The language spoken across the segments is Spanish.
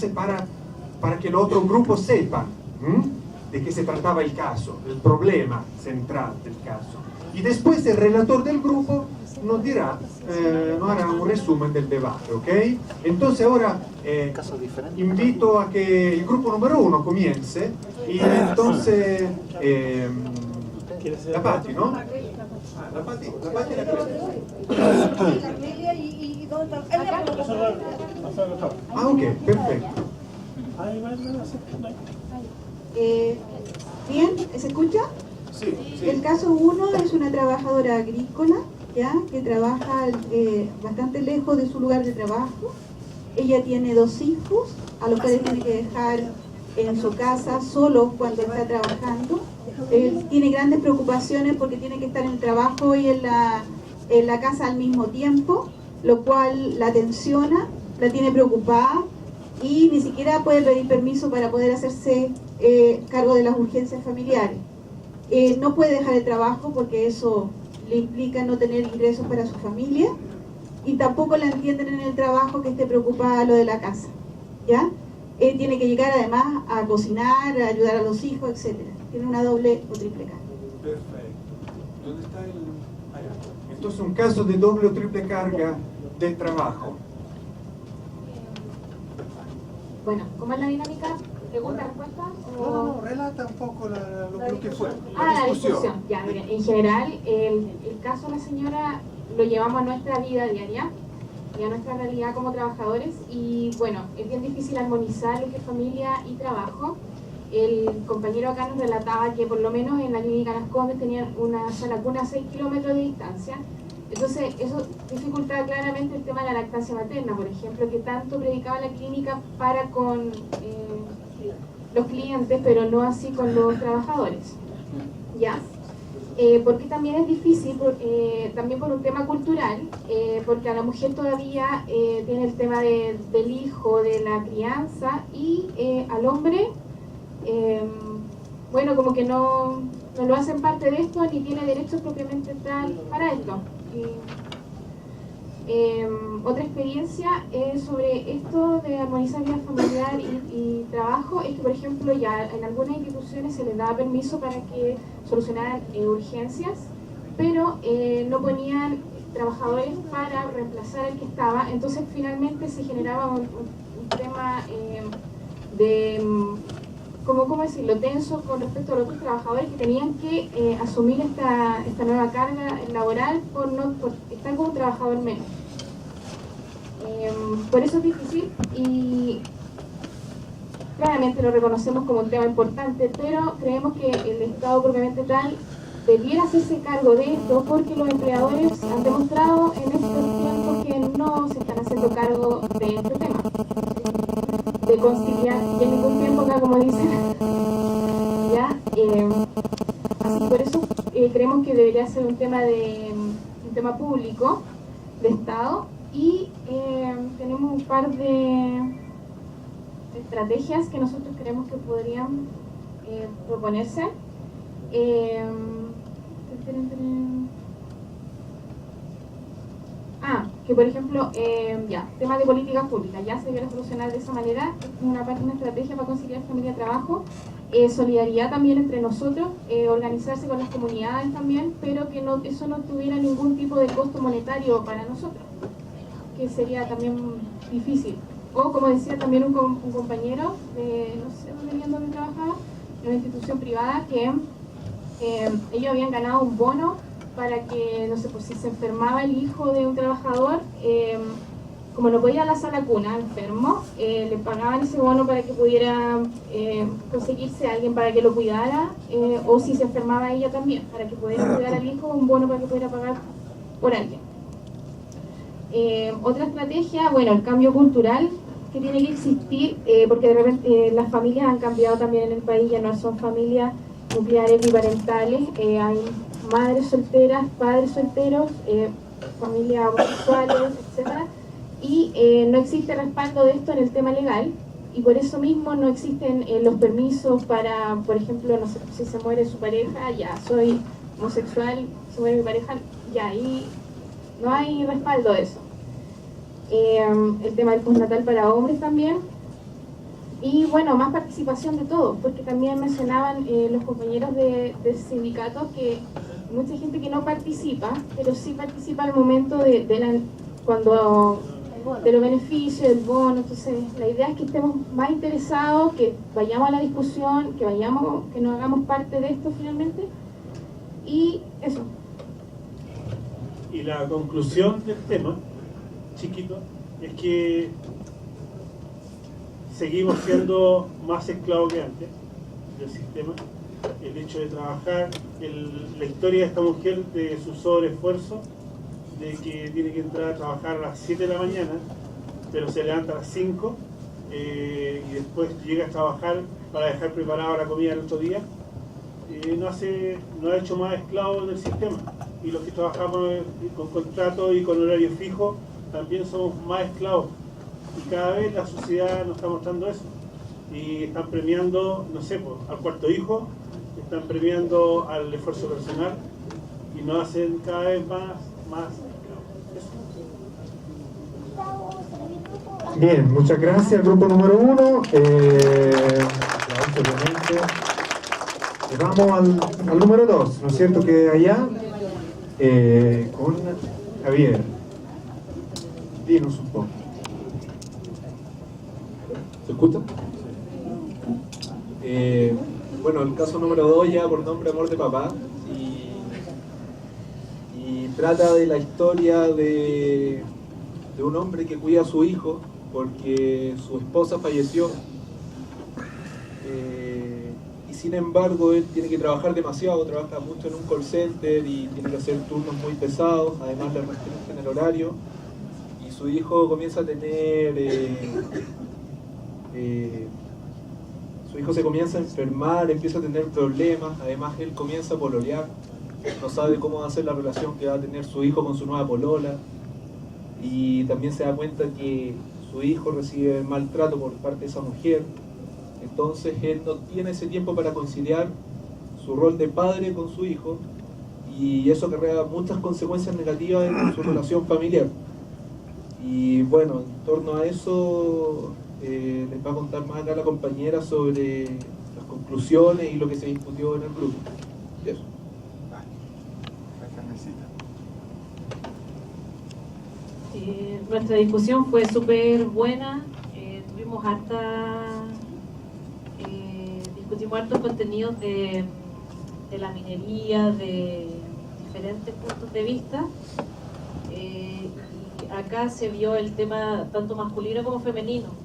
presentarse para que el otro grupo sepa de qué se trataba el caso, el problema central del caso. Y después el relator del grupo nos dirá, nos hará un resumen del debate, ¿ok? Entonces ahora invito a que el grupo número 1 comience y entonces la Patti, ¿no? La Patti la Ah, ok, perfecto. Bien, ¿se escucha? Sí, sí. El caso 1 es una trabajadora agrícola, ¿ya? Que trabaja bastante lejos de su lugar de trabajo. Ella tiene 2 hijos, a los cuales tiene que dejar en su casa solo cuando está trabajando. Tiene grandes preocupaciones porque tiene que estar en el trabajo y en la casa al mismo tiempo, lo cual la tensiona, la tiene preocupada y ni siquiera puede pedir permiso para poder hacerse cargo de las urgencias familiares. No puede dejar el trabajo porque eso le implica no tener ingresos para su familia, y tampoco la entienden en el trabajo que esté preocupada a lo de la casa, ¿ya? Tiene que llegar además a cocinar, a ayudar a los hijos, etcétera. Tiene una doble o triple carga. Perfecto. ¿Dónde está el...? Allá. Entonces un caso de doble o triple carga de trabajo. Bueno, ¿cómo es la dinámica? ¿Pregunta, respuesta? No, relata un poco lo que fue. La discusión. Ya, miren, en general, el caso de la señora lo llevamos a nuestra vida diaria y a nuestra realidad como trabajadores, y bueno, es bien difícil armonizar lo que es familia y trabajo. El compañero acá nos relataba que por lo menos en la clínica Las Condes tenían una sala cuna a 6 kilómetros de distancia. Entonces eso dificultaba claramente el tema de la lactancia materna, por ejemplo, que tanto predicaba la clínica para con los clientes, pero no así con los trabajadores. ¿Ya? Porque también es difícil, también por un tema cultural, porque a la mujer todavía tiene el tema del hijo, de la crianza, y al hombre, bueno, como que no lo hacen parte de esto, ni tiene derechos propiamente tal para esto. Otra experiencia sobre esto de armonizar vida familiar y trabajo es que, por ejemplo, ya en algunas instituciones se les daba permiso para que solucionaran urgencias, pero no ponían trabajadores para reemplazar al que estaba. Entonces finalmente se generaba un tema de, ¿cómo decirlo?, tenso con respecto a los otros trabajadores que tenían que asumir esta nueva carga laboral por estar como un trabajador menos. Por eso es difícil y claramente lo reconocemos como un tema importante, pero creemos que el Estado propiamente tal debiera hacerse cargo de esto, porque los empleadores han demostrado en estos tiempos que no se están haciendo cargo de este tema, de conciliar, y en ningún tiempo acá, como dicen, ¿ya? Así, por eso creemos que debería ser un tema público, de Estado, y tenemos un par de estrategias que nosotros creemos que podrían proponerse. Que por ejemplo, temas de políticas públicas, ya se debería solucionar de esa manera, una estrategia para conciliar familia y trabajo, solidaridad también entre nosotros, organizarse con las comunidades también, pero que eso no tuviera ningún tipo de costo monetario para nosotros, que sería también difícil. O como decía también un compañero, no sé dónde viendo que trabajaba, en una institución privada, que ellos habían ganado un bono para que, no sé, pues si se enfermaba el hijo de un trabajador, como no podía ir a la sala cuna enfermo, le pagaban ese bono para que pudiera conseguirse a alguien para que lo cuidara, o si se enfermaba ella también, para que pudiera cuidar al hijo, un bono para que pudiera pagar por alguien. Otra estrategia, bueno, el cambio cultural que tiene que existir, porque de repente las familias han cambiado también en el país, ya no son familias nucleares biparentales, hay madres solteras, padres solteros, familias homosexuales, etc. Y no existe respaldo de esto en el tema legal, y por eso mismo no existen los permisos para, por ejemplo, no sé, si se muere su pareja, ya soy homosexual, se muere mi pareja, ya ahí no hay respaldo de eso. El tema del postnatal para hombres también, Y bueno, más participación de todos, porque también mencionaban los compañeros de sindicatos que mucha gente que no participa, pero sí participa al momento de los beneficios, del bono. Entonces la idea es que estemos más interesados, que vayamos a la discusión, que nos hagamos parte de esto finalmente, y eso. Y la conclusión del tema, chiquito, es que seguimos siendo más esclavos que antes del sistema. El hecho de trabajar, la historia de esta mujer, de su sobreesfuerzo, de que tiene que entrar a trabajar a las 7 de la mañana, pero se levanta a las 5 y después llega a trabajar para dejar preparada la comida el otro día, no ha hecho más esclavos del sistema. Y los que trabajamos con contrato y con horario fijo también somos más esclavos. Y cada vez la sociedad nos está mostrando eso. Y están premiando, no sé, pues, al cuarto hijo, están premiando al esfuerzo personal y nos hacen cada vez más esclavos. Bien, muchas gracias al grupo número 1. Vamos al número 2, ¿no es cierto? Que allá, con Javier. Dinos un poco. ¿Se escucha? Bueno, el caso número 2 ya por nombre Amor de Papá y trata de la historia de un hombre que cuida a su hijo porque su esposa falleció y sin embargo él tiene que trabajar demasiado, trabaja mucho en un call center y tiene que hacer turnos muy pesados, además le restringen el horario y su hijo comienza a tener su hijo se comienza a enfermar, empieza a tener problemas, además él comienza a pololear, no sabe cómo va a ser la relación que va a tener su hijo con su nueva polola y también se da cuenta que su hijo recibe maltrato por parte de esa mujer, entonces él no tiene ese tiempo para conciliar su rol de padre con su hijo y eso acarrea muchas consecuencias negativas en su relación familiar. Y bueno, en torno a eso les va a contar más acá la compañera sobre las conclusiones y lo que se discutió en el grupo. Y eso. Nuestra discusión fue súper buena, tuvimos discutimos hartos contenidos de la minería, de diferentes puntos de vista. Y acá se vio el tema tanto masculino como femenino.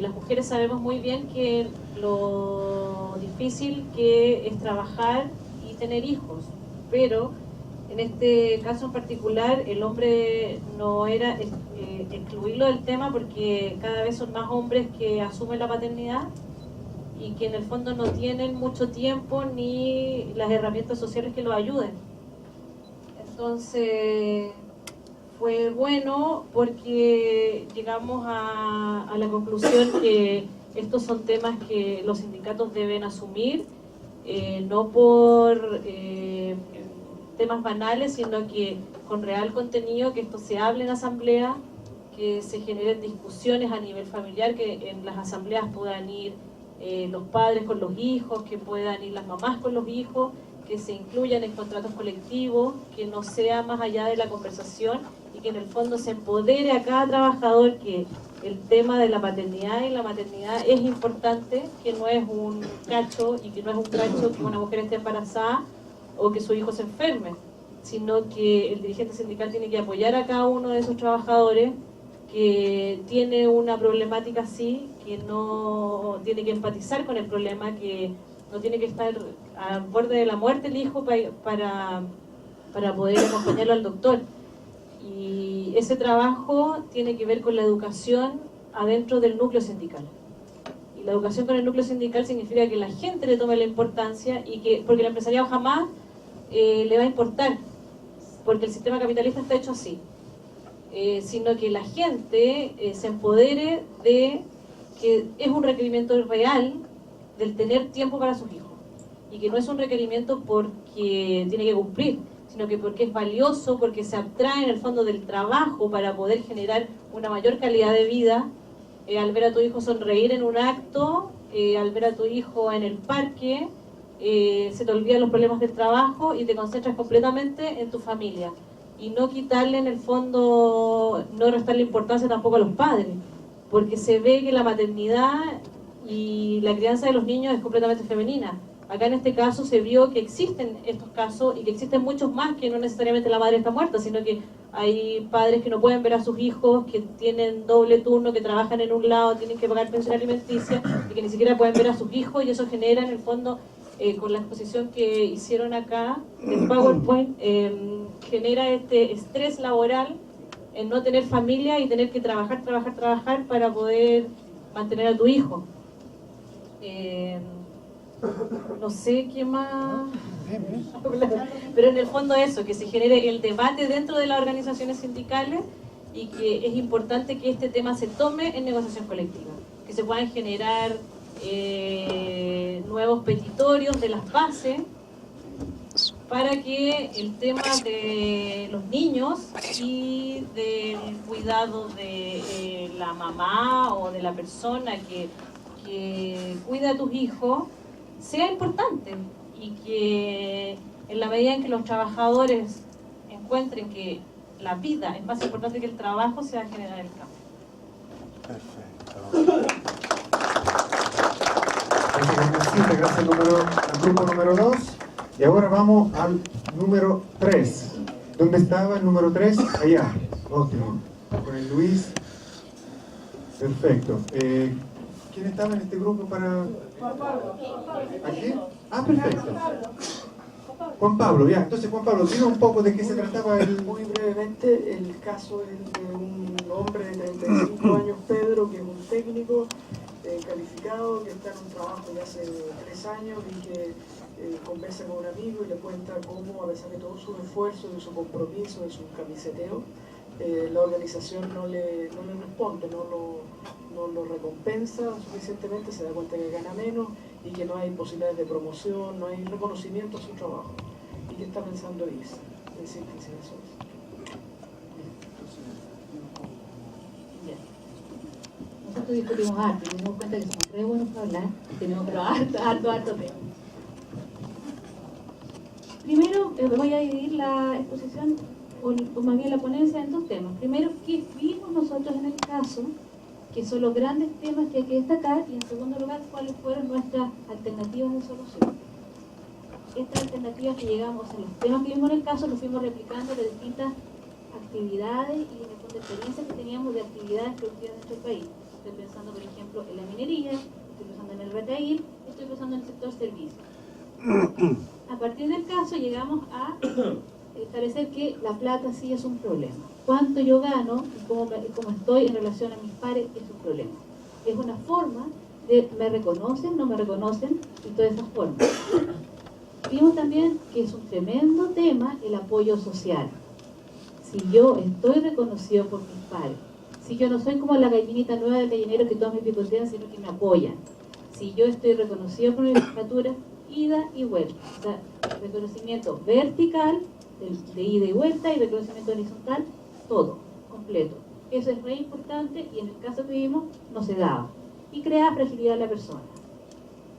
Las mujeres sabemos muy bien que lo difícil que es trabajar y tener hijos, pero en este caso en particular el hombre no era excluirlo del tema porque cada vez son más hombres que asumen la paternidad y que en el fondo no tienen mucho tiempo ni las herramientas sociales que los ayuden. Entonces fue bueno porque llegamos a la conclusión que estos son temas que los sindicatos deben asumir, no por temas banales, sino que con real contenido, que esto se hable en asamblea, que se generen discusiones a nivel familiar, que en las asambleas puedan ir los padres con los hijos, que puedan ir las mamás con los hijos, que se incluyan en contratos colectivos, que no sea más allá de la conversación y que en el fondo se empodere a cada trabajador que el tema de la paternidad y la maternidad es importante, que no es un cacho y que no es un cacho que una mujer esté embarazada o que su hijo se enferme, sino que el dirigente sindical tiene que apoyar a cada uno de esos trabajadores que tiene una problemática así, que no tiene que empatizar con el problema, que no tiene que estar al borde de la muerte el hijo para poder acompañarlo al doctor. Y ese trabajo tiene que ver con la educación adentro del núcleo sindical. Y la educación con el núcleo sindical significa que la gente le tome la importancia y que, porque el empresariado jamás le va a importar, porque el sistema capitalista está hecho así, sino que la gente se empodere de que es un requerimiento real del tener tiempo para sus hijos y que no es un requerimiento porque tiene que cumplir, sino que porque es valioso, porque se abstrae en el fondo del trabajo para poder generar una mayor calidad de vida al ver a tu hijo sonreír en un acto, al ver a tu hijo en el parque, se te olvidan los problemas del trabajo y te concentras completamente en tu familia. Y no quitarle en el fondo, no restarle importancia tampoco a los padres, porque se ve que la maternidad y la crianza de los niños es completamente femenina. Acá en este caso se vio que existen estos casos y que existen muchos más, que no necesariamente la madre está muerta, sino que hay padres que no pueden ver a sus hijos, que tienen doble turno, que trabajan en un lado, tienen que pagar pensión alimenticia y que ni siquiera pueden ver a sus hijos, y eso genera en el fondo, con la exposición que hicieron acá del PowerPoint, genera este estrés laboral en no tener familia y tener que trabajar para poder mantener a tu hijo. No sé qué más, pero en el fondo eso, que se genere el debate dentro de las organizaciones sindicales y que es importante que este tema se tome en negociación colectiva, que se puedan generar nuevos petitorios de las bases para que el tema de los niños y del cuidado de la mamá o de la persona que cuida a tus hijos sea importante, y que en la medida en que los trabajadores encuentren que la vida es más importante que el trabajo, se va a generar el cambio. Perfecto. Gracias al grupo número 2. Y ahora vamos al número 3. ¿Dónde estaba el número 3? Allá. Óptimo. Con el Luis. Perfecto. ¿Quién estaba en este grupo para...? ¿Aquí? Ah, perfecto. Juan Pablo, ya. Entonces, Juan Pablo, dime un poco de qué se trataba el... Muy brevemente, el caso es de un hombre de 35 años, Pedro, que es un técnico calificado, que está en un trabajo de hace 3 años y que conversa con un amigo y le cuenta cómo, a pesar de todo su esfuerzo, de su compromiso, de su camiseteo, la organización no le responde, no lo recompensa suficientemente, se da cuenta que gana menos y que no hay posibilidades de promoción, no hay reconocimiento a su trabajo y que está pensando irse. En síntesis, eso es. Nosotros discutimos harto y nos dimos cuenta que somos re buenos para hablar y tenemos pero harto tema. Primero voy a dividir la exposición o más bien la ponencia en 2 temas. Primero, ¿qué vimos nosotros en el caso? Que son los grandes temas que hay que destacar, y en segundo lugar, cuáles fueron nuestras alternativas de solución. Estas alternativas que llegamos a los temas que vimos en el caso, los fuimos replicando de distintas actividades y en el fondo experiencias que teníamos de actividades productivas de nuestro país. Estoy pensando, por ejemplo, en la minería, estoy pensando en el retail, estoy pensando en el sector servicios. A partir del caso llegamos a establecer que la plata sí es un problema. Cuánto yo gano y cómo estoy en relación a mis pares es un problema. Es una forma de me reconocen, no me reconocen y todas esas formas. Vimos también que es un tremendo tema el apoyo social. Si yo estoy reconocido por mis pares, si yo no soy como la gallinita nueva del gallinero que todos me picotean, sino que me apoyan, si yo estoy reconocido por mi legislatura, ida y vuelta, o sea, reconocimiento vertical de ida y vuelta y reconocimiento horizontal, todo, completo. Eso es muy importante y en el caso que vimos no se daba y crea fragilidad a la persona.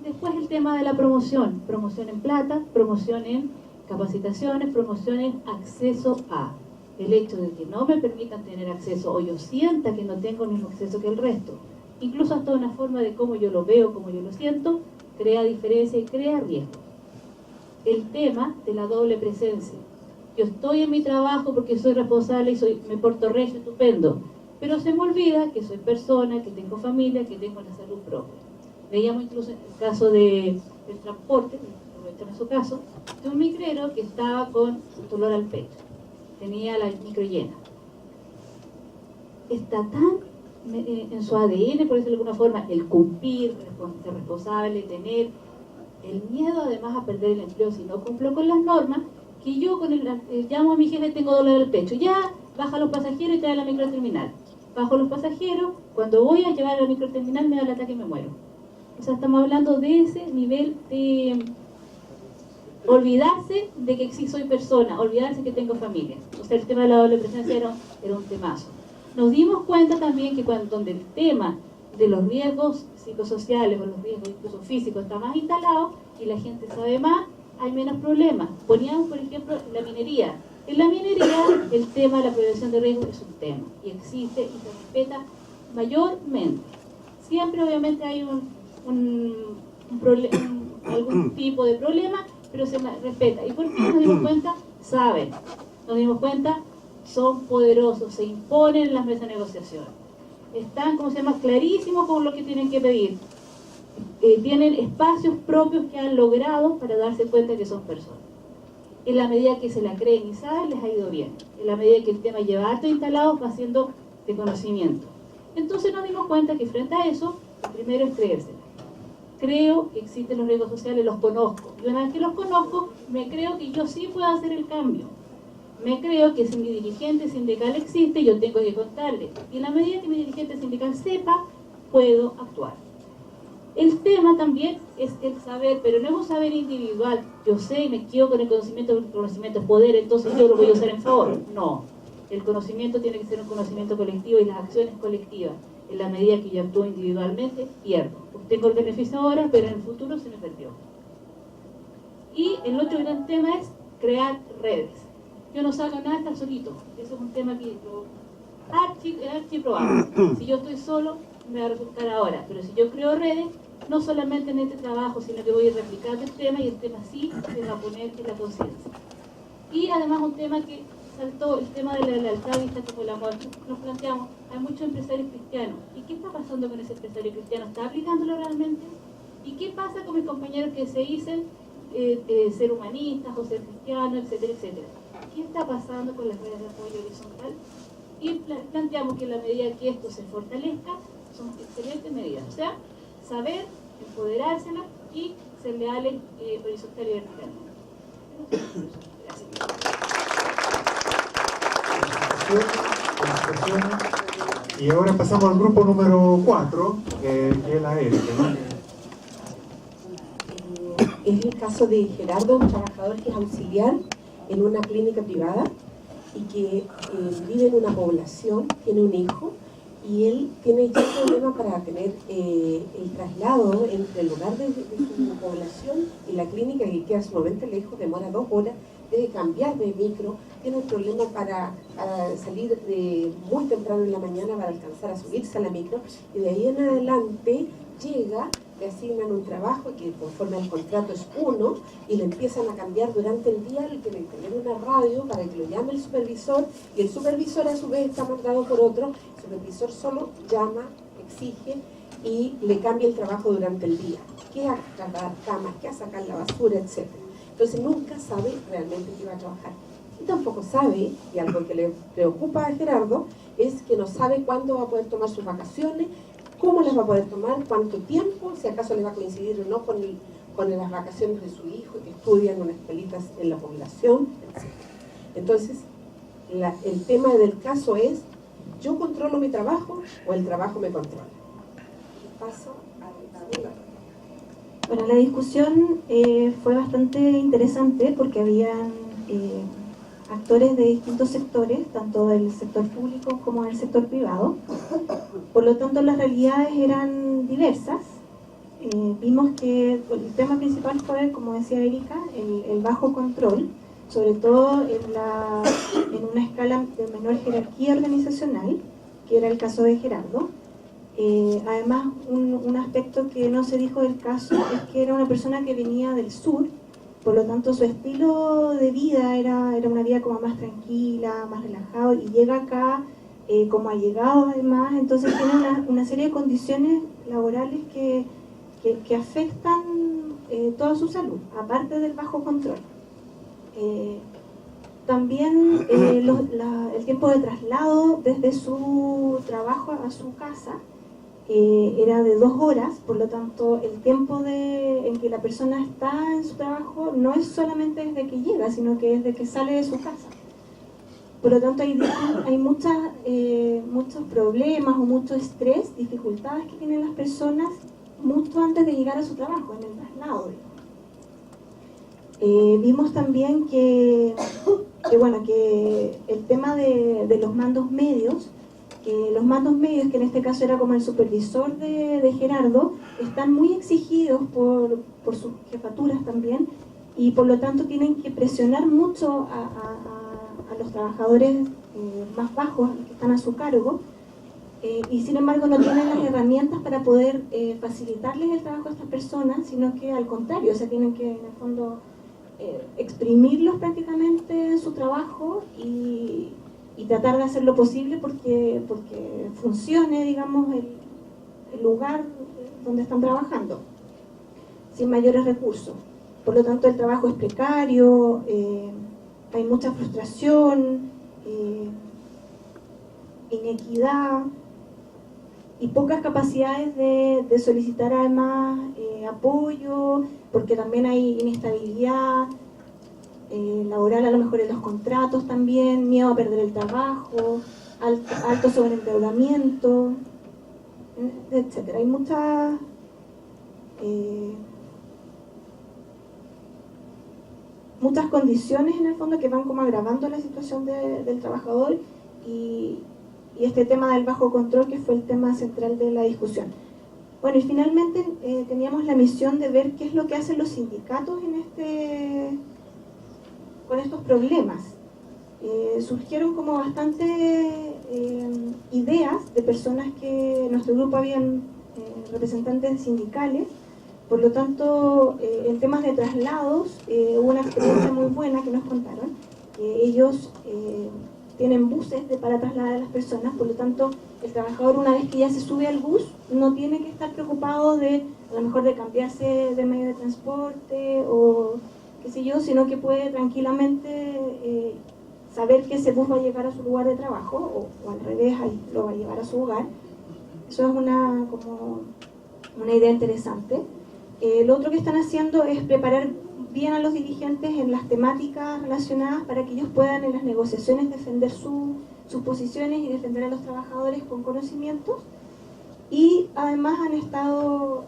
Después el tema de la promoción en plata, promoción en capacitaciones, promoción en acceso a. El hecho de que no me permitan tener acceso o yo sienta que no tengo el mismo acceso que el resto, incluso hasta una forma de cómo yo lo veo, cómo yo lo siento, crea diferencia y crea riesgo. El tema de la doble presencia. Yo estoy en mi trabajo porque soy responsable y me porto regio, estupendo, pero se me olvida que soy persona, que tengo familia, que tengo la salud propia. Veíamos incluso en el caso del transporte, en su caso, de un micrero que estaba con dolor al pecho, tenía la micro llena. Está tan en su ADN, por decirlo de alguna forma, el cumplir, ser responsable, tener el miedo además a perder el empleo si no cumplo con las normas, que yo llamo a mi jefe, tengo dolor al pecho, ya, baja a los pasajeros y trae a la microterminal. Bajo los pasajeros, cuando voy a llevar a la microterminal me da el ataque y me muero. O sea, estamos hablando de ese nivel de olvidarse de que sí soy persona, olvidarse que tengo familia. O sea, el tema de la doble presencia era un temazo. Nos dimos cuenta también que donde el tema de los riesgos psicosociales o los riesgos incluso físicos está más instalado y la gente sabe más, hay menos problemas. Poníamos, por ejemplo, la minería. En la minería el tema de la prevención de riesgos es un tema y existe y se respeta mayormente. Siempre obviamente hay algún tipo de problema, pero se respeta. ¿Y por qué nos dimos cuenta? Saben. Nos dimos cuenta, son poderosos, se imponen en las mesas de negociación. Están, clarísimos con lo que tienen que pedir. Tienen espacios propios que han logrado para darse cuenta que son personas. En la medida que se la creen y saben, les ha ido bien. En la medida que el tema lleva harto instalado, va siendo de conocimiento. Entonces nos dimos cuenta que frente a eso, lo primero es creérsela. Creo que existen los riesgos sociales, los conozco. Y una vez que los conozco, me creo que yo sí puedo hacer el cambio. Me creo que si mi dirigente sindical existe, yo tengo que contarle. Y en la medida que mi dirigente sindical sepa, puedo actuar. El tema también es el saber, pero no es un saber individual. Yo sé y me quedo con el conocimiento es poder, entonces yo lo voy a usar en favor. No. El conocimiento tiene que ser un conocimiento colectivo y las acciones colectivas. En la medida que yo actúo individualmente, pierdo. Obtengo el beneficio ahora, pero en el futuro se me perdió. Y el otro gran tema es crear redes. Yo no saco nada, estar solito. Eso es un tema que archiprobable. Si yo estoy solo, me va a resultar ahora. Pero si yo creo redes, no solamente en este trabajo, sino que voy a ir replicando el tema y el tema sí se va a poner en la conciencia. Y además un tema que saltó, el tema de la lealtad vista como el amor. Nos planteamos, hay muchos empresarios cristianos. ¿Y qué está pasando con ese empresario cristiano? ¿Está aplicándolo realmente? ¿Y qué pasa con mis compañeros que se dicen ser humanistas o ser cristianos, etcétera, etcétera? ¿Qué está pasando con las redes de apoyo horizontal? Y planteamos que en la medida que esto se fortalezca, son excelentes medidas. O sea, saber, empoderársela y ser leales horizontal y verticalmente. Gracias. Y ahora pasamos al grupo número 4, que es la Erika, ¿no? Es el caso de Gerardo, un trabajador que es auxiliar en una clínica privada y que vive en una población, tiene un hijo y él tiene ya problema para tener el traslado entre el lugar de su población y la clínica, que queda sumamente lejos, demora 2 horas, debe cambiar de micro, tiene un problema para salir muy temprano en la mañana para alcanzar a subirse a la micro y de ahí en adelante llega, le asignan un trabajo que conforme al contrato es 1 y le empiezan a cambiar durante el día, le tienen que tener una radio para que lo llame el supervisor y el supervisor a su vez está mandado por otro, el supervisor solo llama, exige y le cambia el trabajo durante el día, que a cargar camas, que a sacar la basura, etc. Entonces nunca sabe realmente qué va a trabajar. Y tampoco sabe, y algo que le preocupa a Gerardo, es que no sabe cuándo va a poder tomar sus vacaciones, cómo las va a poder tomar, cuánto tiempo, si acaso le va a coincidir o no con las vacaciones de su hijo que estudia en unas escuelitas en la población, etc. Entonces, el tema del caso es, ¿yo controlo mi trabajo o el trabajo me controla? Paso a la... Bueno, la discusión fue bastante interesante porque habían actores de distintos sectores, tanto del sector público como del sector privado. Por lo tanto, las realidades eran diversas. Vimos que el tema principal fue, como decía Erika, el bajo control, sobre todo en una escala de menor jerarquía organizacional, que era el caso de Gerardo. Además, un aspecto que no se dijo del caso es que era una persona que venía del sur, por lo tanto su estilo de vida era una vida como más tranquila, más relajado, y llega acá como allegado además, entonces tiene una serie de condiciones laborales que afectan toda su salud, aparte del bajo control. También el tiempo de traslado desde su trabajo a su casa era de 2 horas, por lo tanto el tiempo en que la persona está en su trabajo no es solamente desde que llega, sino que desde que sale de su casa. Por lo tanto hay muchos problemas o mucho estrés, dificultades que tienen las personas mucho antes de llegar a su trabajo, en el traslado. Vimos también que el tema de los mandos medios los mandos medios, que en este caso era como el supervisor de Gerardo, están muy exigidos por sus jefaturas también, y por lo tanto tienen que presionar mucho a los trabajadores más bajos que están a su cargo, y sin embargo no tienen las herramientas para poder facilitarles el trabajo a estas personas, sino que al contrario, o sea, tienen que en el fondo exprimirlos prácticamente en su trabajo y tratar de hacer lo posible porque funcione, digamos, el lugar donde están trabajando, sin mayores recursos. Por lo tanto, el trabajo es precario, hay mucha frustración, inequidad y pocas capacidades de solicitar además apoyo, porque también hay inestabilidad laboral, a lo mejor en los contratos también, miedo a perder el trabajo, alto sobreendeudamiento, etcétera. Hay muchas condiciones en el fondo que van como agravando la situación del trabajador, y este tema del bajo control, que fue el tema central de la discusión. Bueno, y finalmente teníamos la misión de ver qué es lo que hacen los sindicatos con estos problemas. Surgieron como bastantes ideas de personas que en nuestro grupo habían representantes sindicales. Por lo tanto, en temas de traslados, hubo una experiencia muy buena que nos contaron, que ellos tienen buses para trasladar a las personas. Por lo tanto, el trabajador, una vez que ya se sube al bus, no tiene que estar preocupado a lo mejor de cambiarse de medio de transporte o qué sé yo, sino que puede tranquilamente saber que ese bus va a llegar a su lugar de trabajo, o al revés, ahí lo va a llevar a su hogar. Eso es como una idea interesante. Lo otro que están haciendo es preparar bien a los dirigentes en las temáticas relacionadas para que ellos puedan en las negociaciones defender sus posiciones y defender a los trabajadores con conocimientos. Y además han estado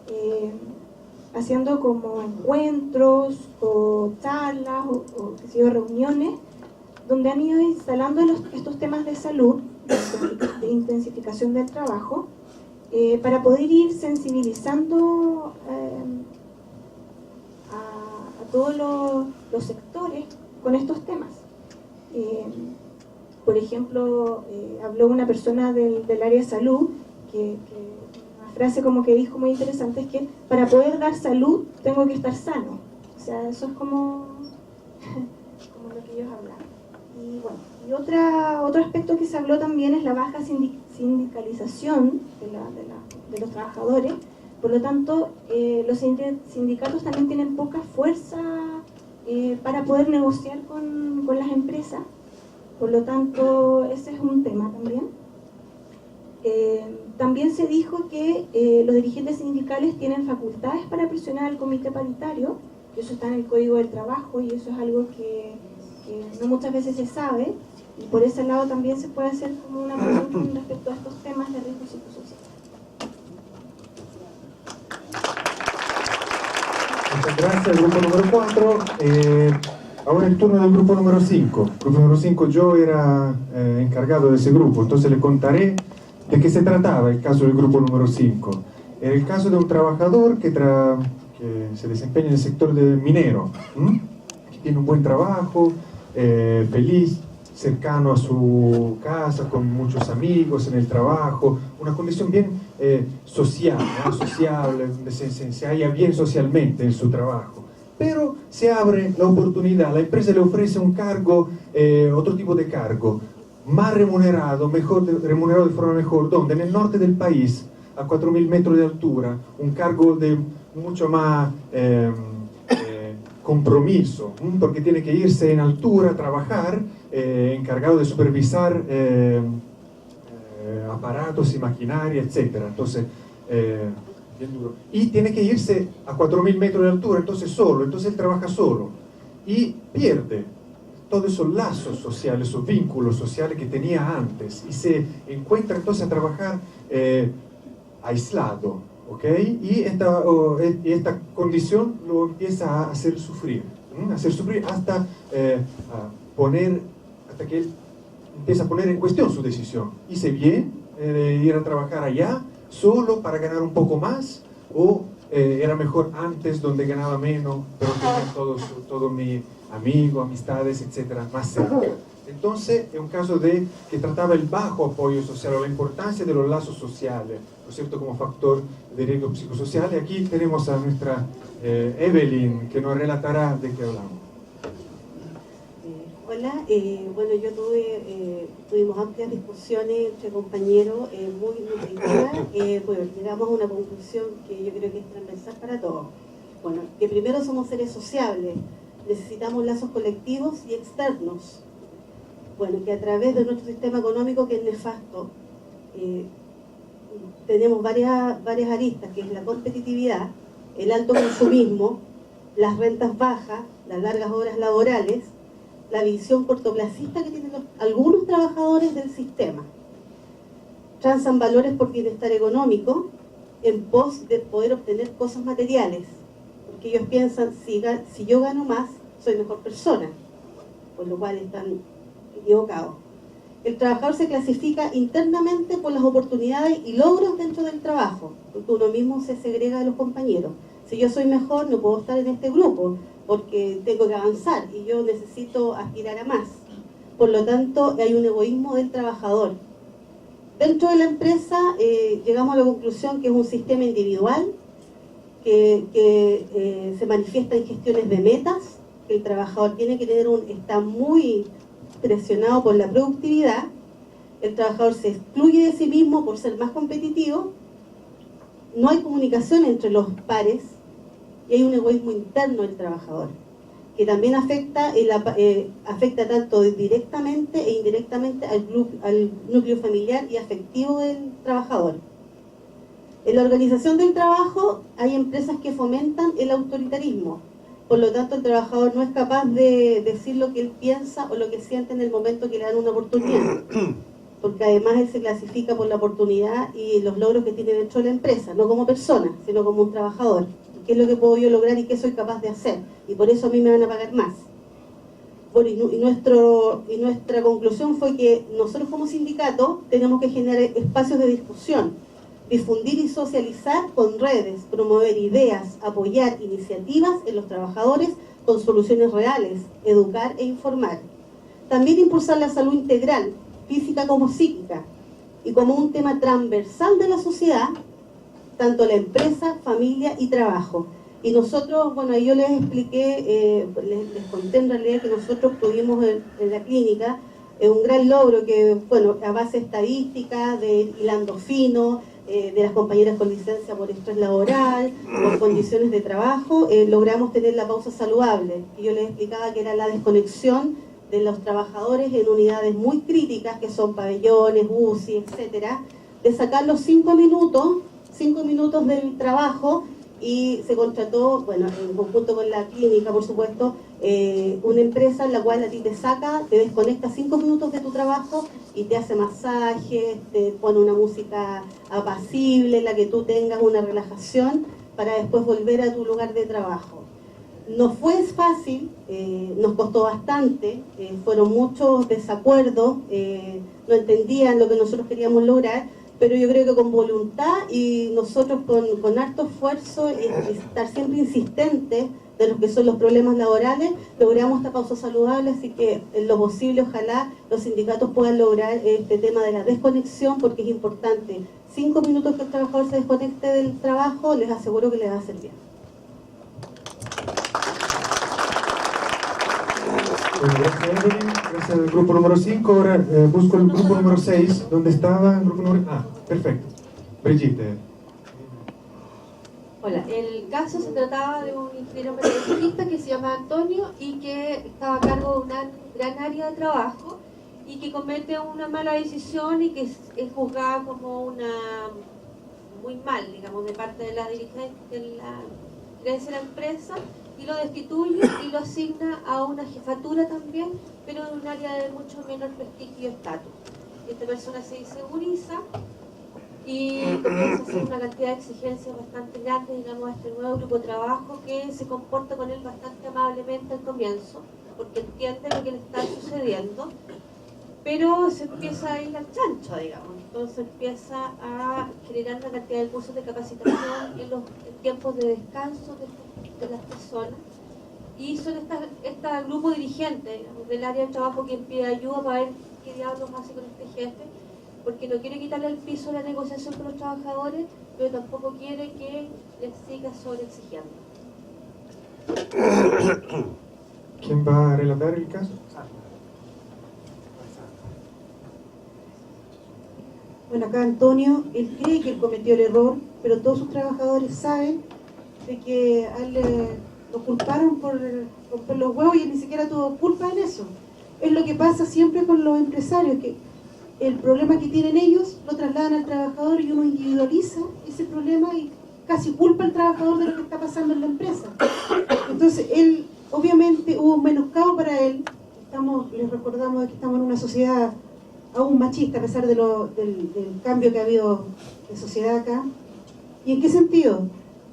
haciendo como encuentros o charlas o qué sé yo, reuniones, donde han ido instalando estos temas de salud, de intensificación del trabajo, para poder ir sensibilizando a todos los sectores con estos temas. Por ejemplo, habló una persona del área de salud, que una frase como que dijo muy interesante es que para poder dar salud tengo que estar sano. O sea, eso es como lo que ellos hablan. Y bueno, y otro aspecto que se habló también es la baja sindicalización de los trabajadores. Por lo tanto, los sindicatos también tienen poca fuerza para poder negociar con las empresas. Por lo tanto, ese es un tema también. También se dijo que los dirigentes sindicales tienen facultades para presionar al comité paritario, que eso está en el Código del Trabajo, y eso es algo que no muchas veces se sabe, y por ese lado también se puede hacer como una pregunta con respecto a estos temas de riesgo psicosocial. Muchas gracias, grupo número 4. Ahora el turno del grupo número 5. Grupo número 5, yo era encargado de ese grupo, entonces le contaré de qué se trataba el caso del grupo número 5. Era el caso de un trabajador que se desempeña en el sector minero, que tiene un buen trabajo, feliz, cercano a su casa, con muchos amigos en el trabajo, una condición bien social, sociable, donde se halla bien socialmente en su trabajo. Pero se abre la oportunidad, la empresa le ofrece un cargo, otro tipo de cargo, más remunerado, remunerado de forma mejor, donde en el norte del país, a 4.000 metros de altura, un cargo de mucho más compromiso, porque tiene que irse en altura a trabajar, encargado de supervisar aparatos y maquinaria, etc. Entonces, bien duro. Y tiene que irse a 4.000 metros de altura, entonces él trabaja solo y pierde todos esos lazos sociales, esos vínculos sociales que tenía antes, y se encuentra entonces a trabajar aislado, ¿ok? Y esta condición lo empieza a hacer sufrir hasta que él empieza a poner en cuestión su decisión. Hice bien ir a trabajar allá solo para ganar un poco más, o era mejor antes donde ganaba menos, pero tenía todos mis amigos, amistades, etcétera, más cerca. Entonces, es un caso de que trataba el bajo apoyo social o la importancia de los lazos sociales, ¿no es cierto?, como factor de riesgo psicosocial. Y aquí tenemos a nuestra Evelyn, que nos relatará de qué hablamos. Hola, bueno, tuvimos amplias discusiones entre compañeros, muy nutritivas. Bueno, llegamos a una conclusión que yo creo que es transversal para todos. Bueno, que primero somos seres sociables, necesitamos lazos colectivos y externos. Bueno, que a través de nuestro sistema económico, que es nefasto, tenemos varias aristas, que es la competitividad, el alto consumismo, las rentas bajas, las largas horas laborales, la visión cortoplacista que tienen algunos trabajadores del sistema. Transan valores por bienestar económico en pos de poder obtener cosas materiales, porque ellos piensan, si yo gano más, soy mejor persona, por lo cual están equivocados. El trabajador se clasifica internamente por las oportunidades y logros dentro del trabajo, porque uno mismo se segrega de los compañeros. Si yo soy mejor, no puedo estar en este grupo, porque tengo que avanzar y yo necesito aspirar a más. Por lo tanto, hay un egoísmo del trabajador. Dentro de la empresa llegamos a la conclusión que es un sistema individual que se manifiesta en gestiones de metas, que el trabajador tiene que tener está muy presionado por la productividad, el trabajador se excluye de sí mismo por ser más competitivo, no hay comunicación entre los pares y hay un egoísmo interno del trabajador, que también afecta tanto directamente e indirectamente al núcleo familiar y afectivo del trabajador. En la organización del trabajo hay empresas que fomentan el autoritarismo. Por lo tanto, el trabajador no es capaz de decir lo que él piensa o lo que siente en el momento que le dan una oportunidad, porque además él se clasifica por la oportunidad y los logros que tiene dentro de la empresa, no como persona, sino como un trabajador. ¿Qué es lo que puedo yo lograr y qué soy capaz de hacer? Y por eso a mí me van a pagar más. Bueno, y nuestra conclusión fue que nosotros como sindicato tenemos que generar espacios de discusión, difundir y socializar con redes, promover ideas, apoyar iniciativas en los trabajadores con soluciones reales, educar e informar. También impulsar la salud integral, física como psíquica, y como un tema transversal de la sociedad, tanto la empresa, familia y trabajo. Y nosotros, bueno, yo les expliqué, les conté en realidad que nosotros tuvimos en la clínica un gran logro que, bueno, a base estadística, de hilando fino, de las compañeras con licencia por estrés laboral, por condiciones de trabajo, logramos tener la pausa saludable. Y yo les explicaba que era la desconexión de los trabajadores en unidades muy críticas, que son pabellones, UCI, etcétera, de sacar los 5 minutos del trabajo, y se contrató, bueno, en conjunto con la clínica, por supuesto, una empresa en la cual a ti te desconecta 5 minutos de tu trabajo y te hace masajes, te pone una música apacible, en la que tú tengas una relajación para después volver a tu lugar de trabajo. No fue fácil, nos costó bastante, fueron muchos desacuerdos, no entendían lo que nosotros queríamos lograr, pero yo creo que con voluntad y nosotros con harto esfuerzo y estar siempre insistentes de lo que son los problemas laborales, logramos esta pausa saludable. Así que en lo posible, ojalá los sindicatos puedan lograr este tema de la desconexión, porque es importante. 5 minutos que el trabajador se desconecte del trabajo, les aseguro que les va a hacer bien. Bueno, gracias Evelyn, gracias al grupo número 5. Ahora busco el grupo número 6. ¿Dónde estaba el grupo número? Ah, perfecto. Brigitte. Hola, el caso se trataba de un ingeniero metalurgista que se llama Antonio y que estaba a cargo de una gran área de trabajo y que comete una mala decisión y que es juzgada como una muy mal, digamos, de parte de la dirigencia de la empresa, y lo destituye y lo asigna a una jefatura también, pero en un área de mucho menor prestigio y estatus. Esta persona se inseguriza y comienza a hacer una cantidad de exigencias bastante grandes, digamos, a este nuevo grupo de trabajo, que se comporta con él bastante amablemente al comienzo, porque entiende lo que le está sucediendo, pero se empieza a ir al chancho, digamos. entonces empieza a generar una cantidad de cursos de capacitación en los tiempos de descanso de las personas. Y son este grupo dirigente del área de trabajo que pide ayuda para ver qué diablos hace con este jefe, porque no quiere quitarle el piso a la negociación con los trabajadores, pero tampoco quiere que les siga sobreexigiendo. ¿Quién va a relatar el caso? Bueno, acá Antonio, él cree que él cometió el error, pero todos sus trabajadores saben de que a él lo culparon por romper los huevos y él ni siquiera tuvo culpa en eso. Es lo que pasa siempre con los empresarios, que el problema que tienen ellos lo trasladan al trabajador y uno individualiza ese problema y casi culpa al trabajador de lo que está pasando en la empresa. Entonces, él, obviamente, hubo un menoscabo para él. Les recordamos que estamos en una sociedad aún machista, a pesar del cambio que ha habido de sociedad acá. ¿Y en qué sentido?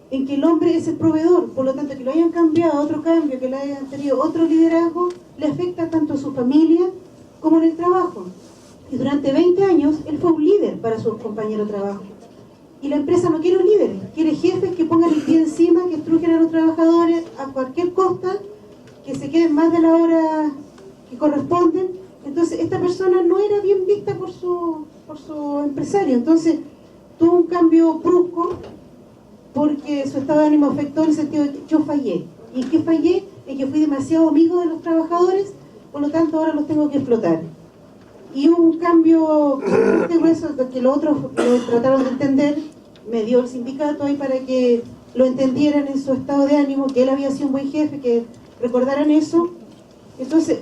En que el hombre es el proveedor, por lo tanto que lo hayan cambiado a otro cambio, que le hayan tenido otro liderazgo, le afecta tanto a su familia como en el trabajo. Y durante 20 años él fue un líder para sus compañeros de trabajo. Y la empresa no quiere un líder, quiere jefes que pongan el pie encima, que estrujen a los trabajadores a cualquier costa, que se queden más de la hora que corresponden. Entonces esta persona no era bien vista por su empresario. Entonces tuvo un cambio brusco, porque su estado de ánimo afectó en el sentido de que yo fallé. ¿Y en qué fallé? En que fui demasiado amigo de los trabajadores, por lo tanto ahora los tengo que explotar. Y hubo un cambio grueso que los otros lo trataron de entender, me dio el sindicato ahí para que lo entendieran en su estado de ánimo, que él había sido un buen jefe, que recordaran eso. Entonces,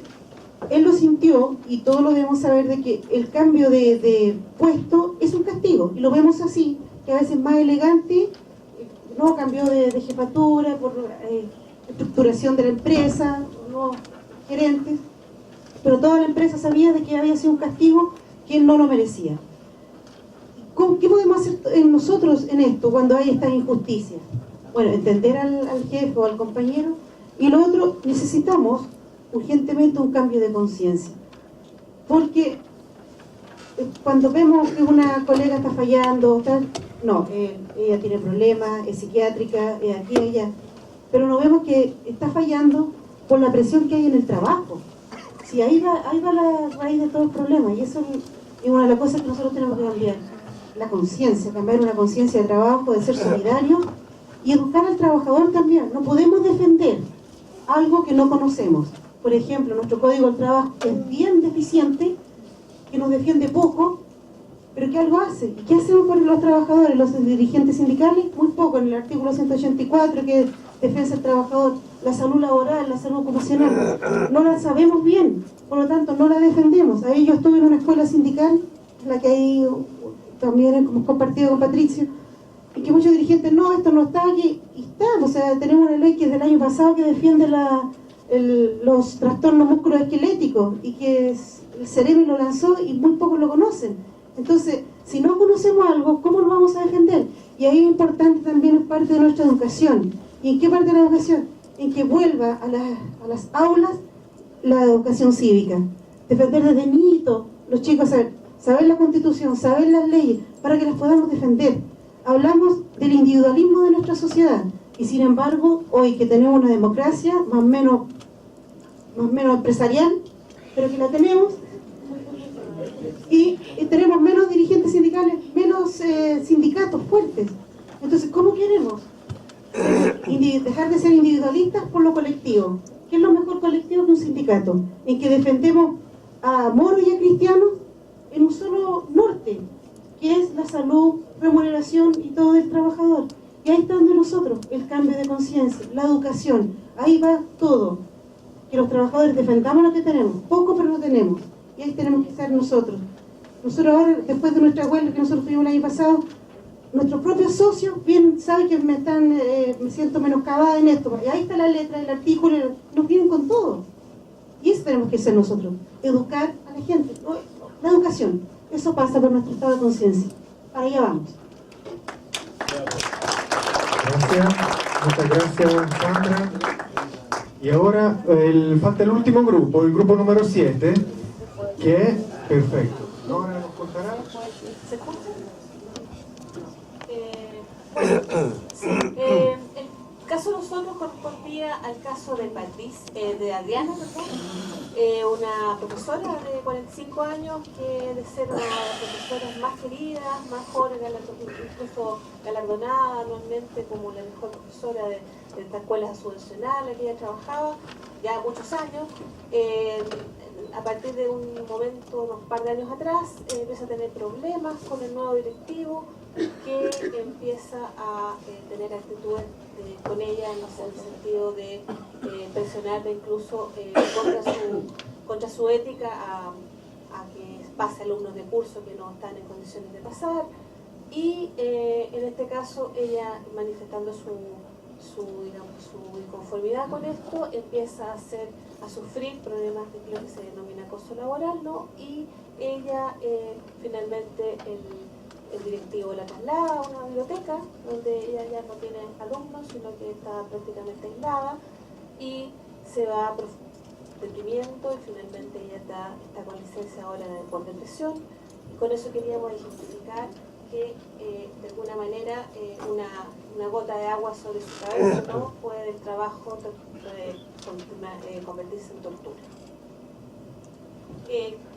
él lo sintió y todos lo debemos saber de que el cambio de puesto es un castigo, y lo vemos así, que a veces más elegante. No cambió de jefatura por estructuración de la empresa, nuevos gerentes, pero toda la empresa sabía de que había sido un castigo que él no lo merecía. ¿Qué podemos hacer nosotros en esto cuando hay estas injusticias? Bueno, entender al jefe o al compañero, y lo otro, necesitamos urgentemente un cambio de conciencia, porque cuando vemos que una colega está fallando, no, ella tiene problemas, es psiquiátrica, es aquí, allá, pero no vemos que está fallando por la presión que hay en el trabajo. Sí, ahí va la raíz de todo el problema, y eso es una de las cosas que nosotros tenemos que cambiar, la conciencia, cambiar una conciencia de trabajo, de ser solidario y educar al trabajador también. No podemos defender algo que no conocemos. Por ejemplo, nuestro código del trabajo es bien deficiente, que nos defiende poco, pero que algo hace. ¿Y qué hacemos por los trabajadores, los dirigentes sindicales? Muy poco. En el artículo 184, que es defensa del trabajador, la salud laboral, la salud ocupacional, no la sabemos bien, por lo tanto no la defendemos. Ahí yo estuve en una escuela sindical, la que ahí también hemos compartido con Patricio, y que muchos dirigentes, no, esto no está aquí, y está. O sea, tenemos una ley que es del año pasado que defiende los trastornos musculoesqueléticos, y que el Ceremi lo lanzó y muy pocos lo conocen. Entonces, si no conocemos algo, ¿cómo nos vamos a defender? Y ahí es importante también, es parte de nuestra educación. ¿Y en qué parte de la educación? En que vuelva a las aulas la educación cívica. Defender desde niñito los chicos, saber la Constitución, saber las leyes, para que las podamos defender. Hablamos del individualismo de nuestra sociedad, y sin embargo, hoy que tenemos una democracia más o menos empresarial, pero que la tenemos, y tenemos menos dirigentes sindicales, menos sindicatos fuertes. Entonces, ¿cómo queremos dejar de ser individualistas por lo colectivo? ¿Qué es lo mejor colectivo que un sindicato? En que defendemos a moros y a cristianos en un solo norte, que es la salud, remuneración y todo del trabajador. Y ahí está donde nosotros, el cambio de conciencia, la educación, ahí va todo. Que los trabajadores defendamos lo que tenemos, poco pero lo tenemos, y ahí tenemos que ser nosotros. Nosotros ahora, después de nuestra huelga que nosotros tuvimos el año pasado, nuestros propios socios bien saben que me siento menoscabada en esto, y ahí está la letra, el artículo, nos vienen con todo. Y eso tenemos que ser nosotros, educar a la gente. La educación, eso pasa por nuestro estado de conciencia. Para allá vamos. Gracias, muchas gracias, Sandra. Y ahora falta el último grupo, el grupo número 7, que es perfecto. Ahora nos contará caso de nosotros correspondía al caso de de Adriana, una profesora de 45 años que de ser una de las profesoras más queridas, más joven, incluso galardonada anualmente como la mejor profesora de esta escuela subvencional en la que ella trabajaba ya muchos años. A partir de un momento, unos par de años atrás, empieza a tener problemas con el nuevo directivo que empieza a tener actitudes con ella en el sentido de presionarla incluso contra su ética a que pase alumnos de curso que no están en condiciones de pasar, y en este caso ella, manifestando su inconformidad con esto, empieza a sufrir problemas de lo que se denomina acoso laboral, ¿no? Y ella finalmente el directivo la traslada a una biblioteca donde ella ya no tiene alumnos, sino que está prácticamente aislada, y se va deprimiento, y finalmente ella está con licencia ahora por depresión. Y con eso queríamos ejemplificar que de alguna manera una gota de agua sobre su cabeza, ¿no? Puede el trabajo convertirse en tortura.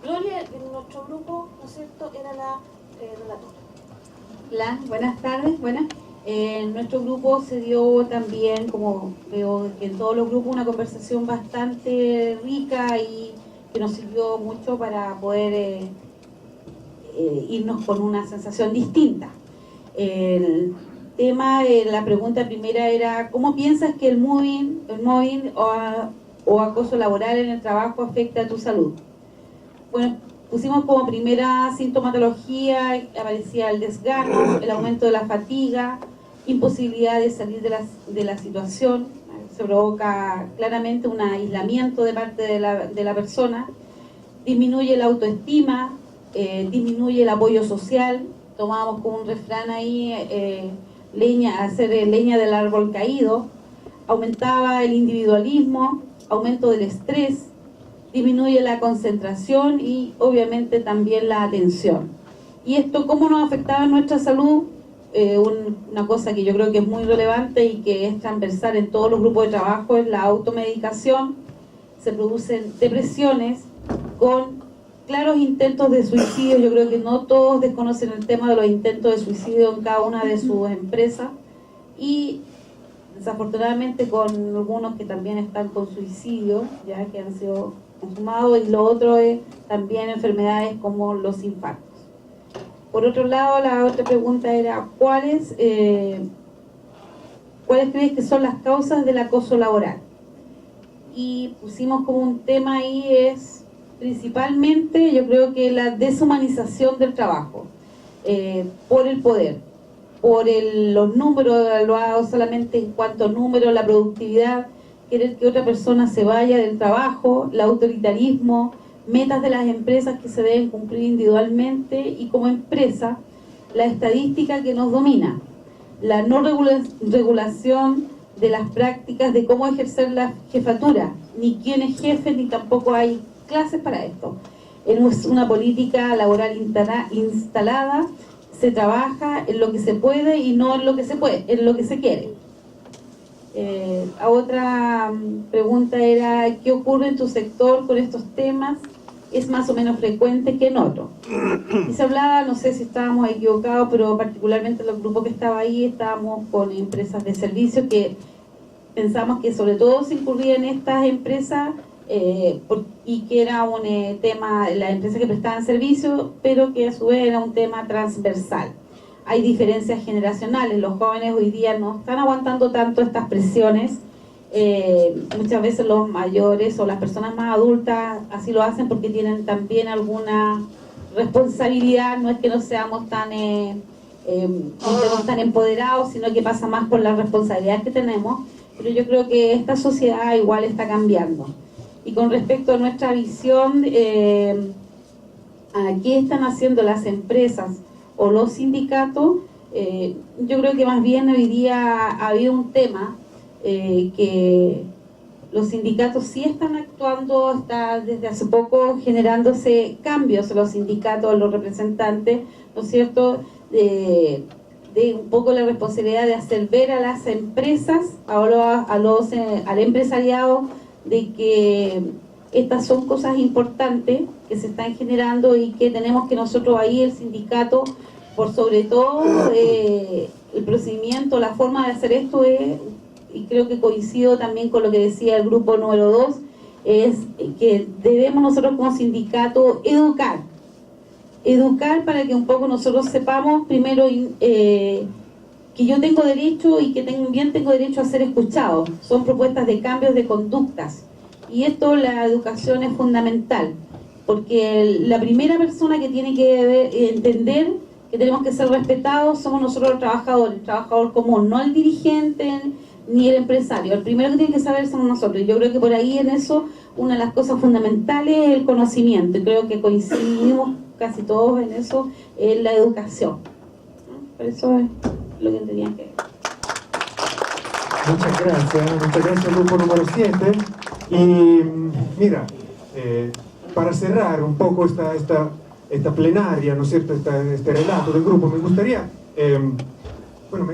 Gloria, en nuestro grupo, ¿no es cierto?, era la relatora. Hola, buenas tardes. En nuestro grupo se dio también, como veo que en todos los grupos, una conversación bastante rica y que nos sirvió mucho para poder irnos con una sensación distinta. El tema, la pregunta primera era: ¿cómo piensas que el mobbing o acoso laboral en el trabajo afecta a tu salud? Bueno, pusimos como primera sintomatología, aparecía el desgano, el aumento de la fatiga, imposibilidad de salir de la situación, se provoca claramente un aislamiento de parte de la persona, disminuye la autoestima, disminuye el apoyo social. Tomábamos como un refrán ahí, hacer leña del árbol caído, aumentaba el individualismo, aumento del estrés, disminuye la concentración y obviamente también la atención. ¿Y esto cómo nos afectaba en nuestra salud? Una cosa que yo creo que es muy relevante y que es transversal en todos los grupos de trabajo es la automedicación. Se producen depresiones con claros intentos de suicidio. Yo creo que no todos desconocen el tema de los intentos de suicidio en cada una de sus empresas, y desafortunadamente con algunos que también están con suicidio, ya que han sido consumados, y lo otro es también enfermedades como los infartos. Por otro lado, la otra pregunta era: ¿cuáles crees que son las causas del acoso laboral? Y pusimos como un tema ahí es principalmente, yo creo que la deshumanización del trabajo, por el poder, por los números evaluados solamente en cuanto a números, la productividad, querer que otra persona se vaya del trabajo, el autoritarismo, metas de las empresas que se deben cumplir individualmente, y como empresa, la estadística que nos domina, la no regulación de las prácticas de cómo ejercer la jefatura, ni quién es jefe, ni tampoco hay clases para esto. Es una política laboral instalada, se trabaja en lo que se puede y no en lo que se puede, en lo que se quiere. Otra pregunta era: ¿qué ocurre en tu sector con estos temas? ¿Es más o menos frecuente que en otro? Y se hablaba, no sé si estábamos equivocados, pero particularmente los grupos que estaba ahí, estábamos con empresas de servicios que pensamos que sobre todo se incurría en estas empresas y que era un tema, las empresas que prestaban servicios, pero que a su vez era un tema transversal. Hay diferencias generacionales, los jóvenes hoy día no están aguantando tanto estas presiones, muchas veces los mayores o las personas más adultas así lo hacen porque tienen también alguna responsabilidad. No es que no seamos tan empoderados, sino que pasa más por la responsabilidad que tenemos, pero yo creo que esta sociedad igual está cambiando. Y con respecto a nuestra visión, ¿qué están haciendo las empresas o los sindicatos? Yo creo que más bien hoy día ha habido un tema que los sindicatos sí están actuando, está desde hace poco generándose cambios en los sindicatos, los representantes, ¿no es cierto?, de un poco la responsabilidad de hacer ver a las empresas, al empresariado, de que estas son cosas importantes que se están generando y que tenemos que nosotros ahí, el sindicato, por sobre todo el procedimiento, la forma de hacer esto es, y creo que coincido también con lo que decía el grupo número 2, es que debemos nosotros como sindicato educar para que un poco nosotros sepamos primero que yo tengo derecho y que también tengo derecho a ser escuchado. Son propuestas de cambios de conductas y esto, la educación es fundamental, porque la primera persona que tiene que entender que tenemos que ser respetados somos nosotros el trabajador común, no el dirigente ni el empresario. El primero que tiene que saber somos nosotros. Yo creo que por ahí en eso una de las cosas fundamentales es el conocimiento, y creo que coincidimos casi todos en eso, en la educación. Por eso es lo que tenía que ver. Muchas gracias grupo número 7. Y mira, para cerrar un poco esta plenaria, ¿no es cierto?, este relato del grupo, me gustaría, bueno,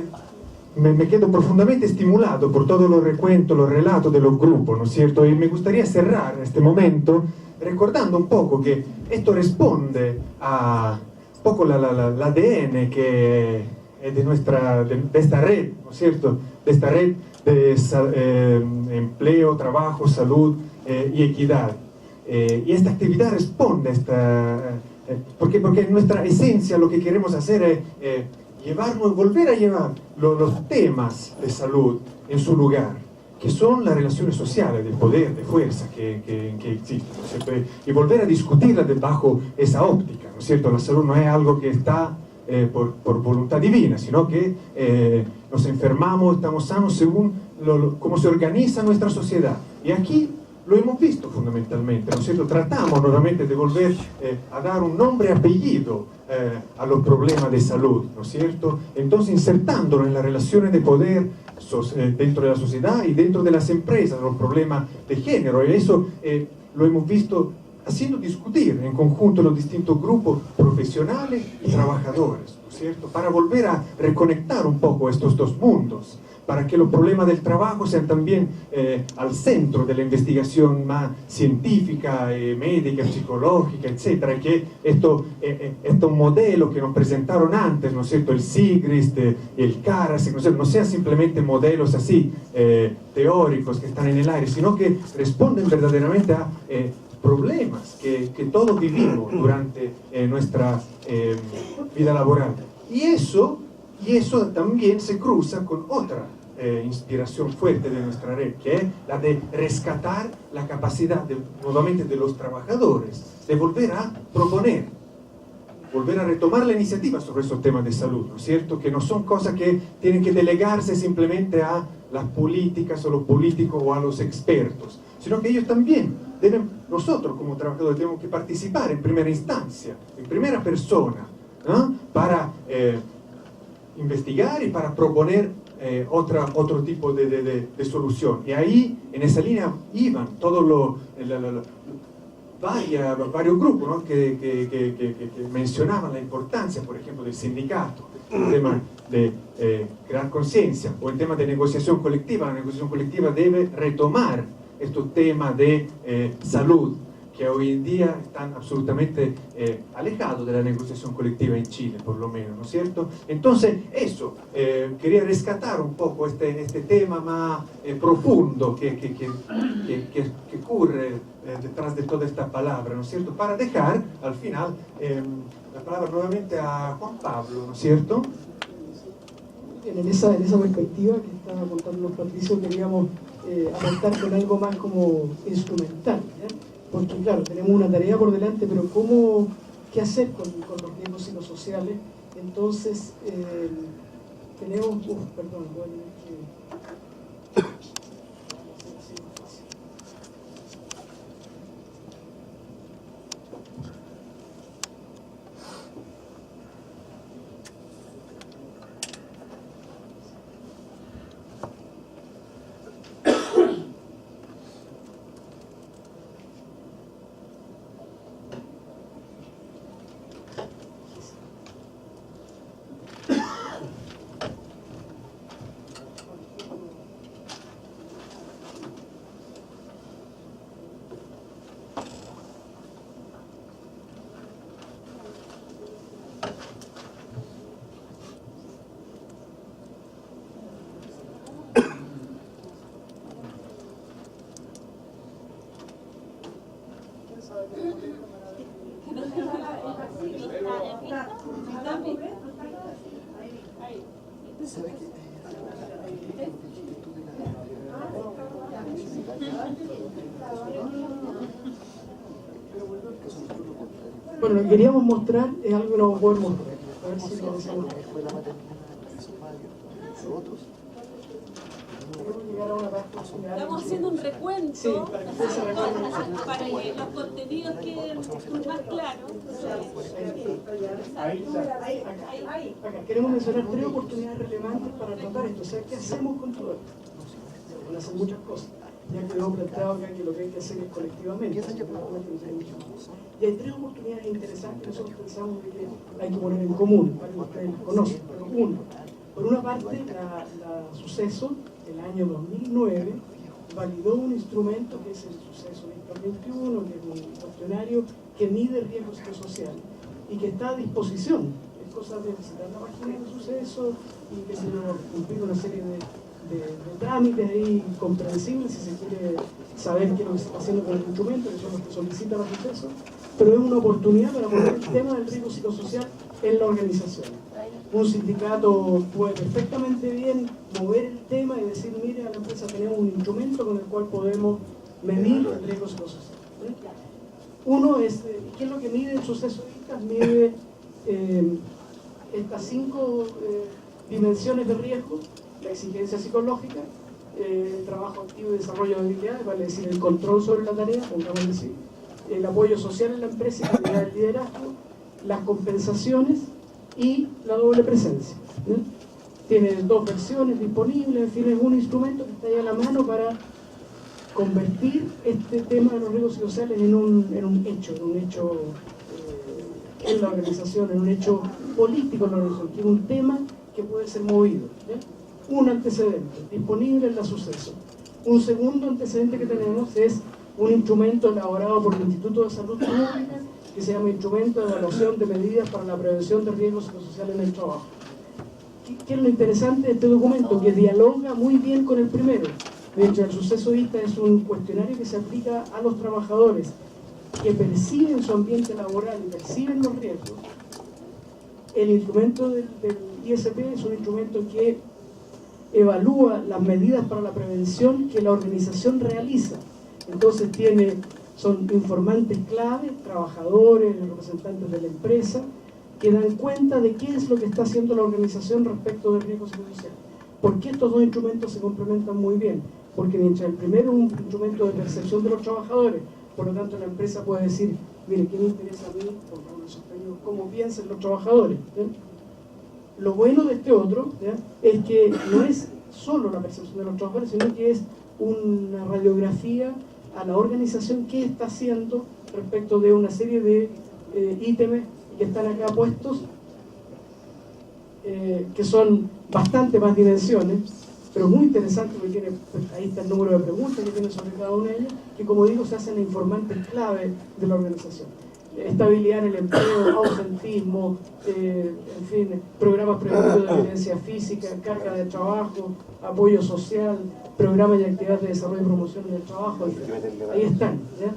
me quedo profundamente estimulado por todo lo recuento, los relatos de los grupos, ¿no es cierto? Y me gustaría cerrar este momento recordando un poco que esto responde a un poco el ADN que es de esta red, ¿no es cierto?, de esta red de empleo, trabajo, salud y equidad. Y esta actividad responde a esta... porque en nuestra esencia lo que queremos hacer es volver a llevar los temas de salud en su lugar, que son las relaciones sociales, de poder, de fuerza que existen, ¿no es cierto? Y volver a discutirlas bajo esa óptica, ¿no es cierto? La salud no es algo que está por voluntad divina, sino que nos enfermamos, estamos sanos según cómo se organiza nuestra sociedad. Y aquí lo hemos visto fundamentalmente, ¿no es cierto? Tratamos nuevamente de volver a dar un nombre y apellido a los problemas de salud, ¿no es cierto? Entonces insertándolo en las relaciones de poder dentro de la sociedad y dentro de las empresas, los problemas de género, y eso lo hemos visto haciendo discutir en conjunto los distintos grupos profesionales y trabajadores, ¿no es cierto? Para volver a reconectar un poco estos dos mundos, para que los problemas del trabajo sean también al centro de la investigación más científica, médica, psicológica, etc. Y que estos modelos que nos presentaron antes, ¿no es cierto?, el SIGRIST, el CARAS, no sean simplemente modelos así teóricos que están en el aire, sino que responden verdaderamente a problemas que todos vivimos durante nuestra vida laboral. Y eso también se cruza con otra inspiración fuerte de nuestra red, que es la de rescatar la capacidad nuevamente de los trabajadores de volver a proponer, volver a retomar la iniciativa sobre esos temas de salud, ¿no es cierto? Que no son cosas que tienen que delegarse simplemente a las políticas o los políticos o a los expertos, sino que ellos también nosotros como trabajadores tenemos que participar en primera instancia, en primera persona, ¿no?, para investigar y para proponer otro tipo de solución. Y ahí, en esa línea, iban todos varios grupos, ¿no?, que mencionaban la importancia, por ejemplo, del sindicato, el tema de crear conciencia, o el tema de negociación colectiva. La negociación colectiva debe retomar estos temas de salud, que hoy en día están absolutamente alejados de la negociación colectiva en Chile, por lo menos, ¿no es cierto? Entonces, eso, quería rescatar un poco este tema más profundo que ocurre detrás de toda esta palabra, ¿no es cierto? Para dejar, al final, la palabra nuevamente a Juan Pablo, ¿no es cierto? En esa perspectiva que estaba contando Patricio, queríamos aportar con algo más como instrumental, ¿ya? Porque claro, tenemos una tarea por delante, pero ¿qué hacer con los riesgos psicosociales? Entonces, tenemos... perdón, bueno, Bueno, lo que queríamos mostrar es algo que no vamos a poder mostrar. A ver si lo decimos. Estamos haciendo un recuento, sí, para que ustedes se recuerden. para que los contenidos queden más claros. Acá queremos mencionar 3 oportunidades relevantes para tratar esto. O sea, ¿qué hacemos con todo esto? Se pueden hacer muchas cosas. Ya quedó planteado acá que lo que hay que hacer es colectivamente. Y hay 3 oportunidades interesantes que nosotros pensamos que hay que poner en común, para que ustedes las conocen. Pero uno, por una parte, la Suceso, el año 2009, validó un instrumento que es el Suceso 2021, que es un cuestionario que mide riesgo psicosocial y que está a disposición. Es cosa de visitar la página del Suceso y que se cumplir una serie de trámites ahí comprensibles si se quiere saber qué es lo que se está haciendo con el instrumento, que son los que solicitan los procesos, pero es una oportunidad para poner el tema del riesgo psicosocial en la organización. Un sindicato puede perfectamente bien mover el tema y decir, mire, a la empresa tenemos un instrumento con el cual podemos medir el riesgo psicosocial. Uno es, ¿qué es lo que mide el Suceso ICAS? Mide estas 5 dimensiones de riesgo: la exigencia psicológica, el trabajo activo y desarrollo de habilidades, vale decir, el control sobre la tarea, pongamos decir, el apoyo social en la empresa y la calidad del liderazgo, las compensaciones y la doble presencia. Tiene 2 versiones disponibles, en fin, es un instrumento que está ahí a la mano para convertir este tema de los riesgos psicosociales en un hecho en la organización, en un hecho político en la organización, que es un tema que puede ser movido. Un antecedente disponible en la Suceso. Un segundo antecedente que tenemos es un instrumento elaborado por el Instituto de Salud Pública que se llama Instrumento de Evaluación de Medidas para la Prevención de Riesgos Psicosociales en el Trabajo. ¿Qué es lo interesante de este documento? Que dialoga muy bien con el primero. De hecho, el Suceso ITA es un cuestionario que se aplica a los trabajadores que perciben su ambiente laboral y perciben los riesgos. El instrumento del ISP es un instrumento que evalúa las medidas para la prevención que la organización realiza. Entonces son informantes clave, trabajadores, representantes de la empresa, que dan cuenta de qué es lo que está haciendo la organización respecto del riesgo psicosocial. ¿Por qué estos 2 instrumentos se complementan muy bien? Porque mientras el primero es un instrumento de percepción de los trabajadores, por lo tanto la empresa puede decir, mire, ¿qué me interesa a mí? ¿Cómo piensan los trabajadores? Lo bueno de este otro, ¿ya?, es que no es solo la percepción de los trabajadores, sino que es una radiografía a la organización que está haciendo respecto de una serie de ítems que están acá puestos, que son bastante más dimensiones, pero muy interesante porque ahí está el número de preguntas que tiene sobre cada una de ellas, que como digo se hacen informantes clave de la organización. Estabilidad en el empleo, ausentismo, en fin, programas preventivos de violencia física, carga de trabajo, apoyo social, programas y actividades de desarrollo y promoción en el trabajo, ahí están, ¿ya?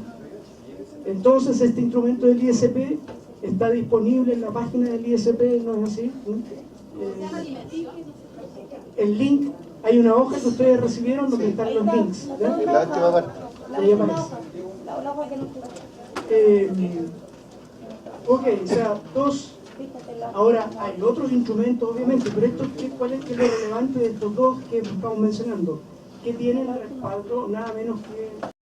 Entonces este instrumento del ISP está disponible en la página del ISP, ¿no es así? El link, hay una hoja que ustedes recibieron donde están los links, ¿ya? Ahí aparece. Ok, o sea, 2. Ahora hay otros instrumentos, obviamente, pero ¿cuál es lo relevante de estos 2 que estamos mencionando? Que tienen respaldo nada menos que